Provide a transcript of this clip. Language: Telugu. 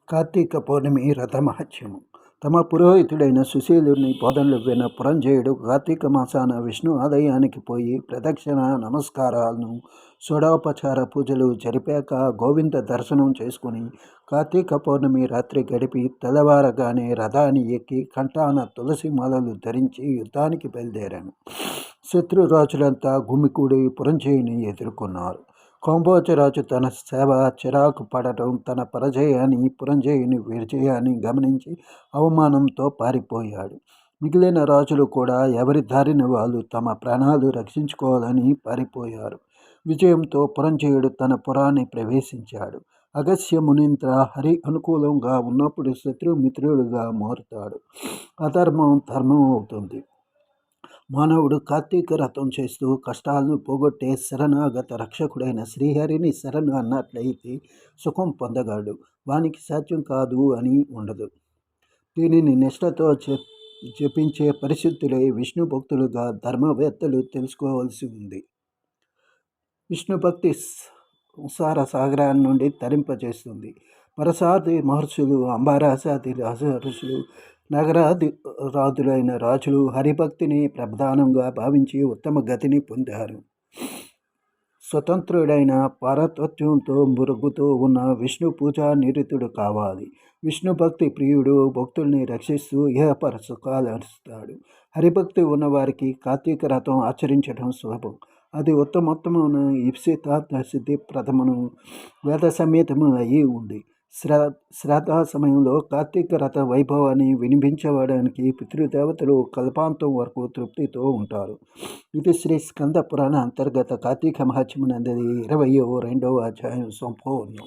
కార్తీక పౌర్ణమి రథమహత్యము. తమ పురోహితుడైన సుశీలుని బోధనలు విన్న పురంజయుడు కార్తీక మాసాన విష్ణు ఆలయానికి పోయి ప్రదక్షిణ నమస్కారాలను షోడోపచార పూజలు జరిపాక గోవింద దర్శనం చేసుకుని కార్తీక పౌర్ణమి రాత్రి గడిపి తెల్లవారగానే రథాన్ని ఎక్కి కంఠాన తులసి మాలలు ధరించి యుద్ధానికి బయలుదేరాను. శత్రురాజులంతా గుమికూడి పురంజయుని ఎదుర్కొన్నారు. కాంబోజరాజు తన సేవ చిరాకు పడటం, తన పరాజయాన్ని పురంజయుని విజయాన్ని గమనించి అవమానంతో పారిపోయాడు. మిగిలిన రాజులు కూడా ఎవరి దారిన వాళ్ళు తమ ప్రాణాలు రక్షించుకోవాలని పారిపోయారు. విజయంతో పురంజయుడు తన పురాన్ని ప్రవేశించాడు. అగస్త్య మునీంద్ర హరి అనుకూలంగా ఉన్నప్పుడు శత్రుమిత్రుడుగా మారుతాడు. అధర్మం ధర్మం అవుతుంది. మానవుడు కార్తీక వ్రతం చేస్తూ కష్టాలను పోగొట్టే శరణాగత రక్షకుడైన శ్రీహరిని శరణు అన్నట్లయితే సుఖం పొందగలడు. వానికి సాధ్యం కాదు అని ఉండదు. దీనిని నిష్ఠతో జపించే పరిశుద్ధులై విష్ణు భక్తులుగా ధర్మవేత్తలు తెలుసుకోవాల్సి ఉంది. విష్ణు భక్తి సంసార సాగరాన్ని నుండి తరింపజేస్తుంది. పరసాది మహర్షులు, అంబరాసాది ఋషులు, నగరాది రాజులైన రాజులు హరిభక్తిని ప్రధానంగా భావించి ఉత్తమ గతిని పొందారు. స్వతంత్రుడైన పారతత్వంతో మురుగుతూ ఉన్న విష్ణు పూజా నిరతుడు కావాలి. విష్ణు భక్తి ప్రియుడు భక్తుల్ని రక్షిస్తూ ఇహపర సుఖాలు అందిస్తాడు. హరిభక్తి ఉన్నవారికి కార్తీక వ్రతం ఆచరించడం సులభం. అది ఉత్తమోత్తమైన ఇప్సితార్థ సిద్ధి ప్రథమను వేద సమేతము అయి ఉంది. శ్రాద్ధ సమయంలో కార్తీక రథ వైభవాన్ని వినిపించడానికి పితృదేవతలు కల్పాంతం వరకు తృప్తితో ఉంటారు. ఇది శ్రీ స్కంద పురాణ అంతర్గత కార్తీక మహాత్మ్యమునందలి 22వ అధ్యాయం సంపూర్ణం.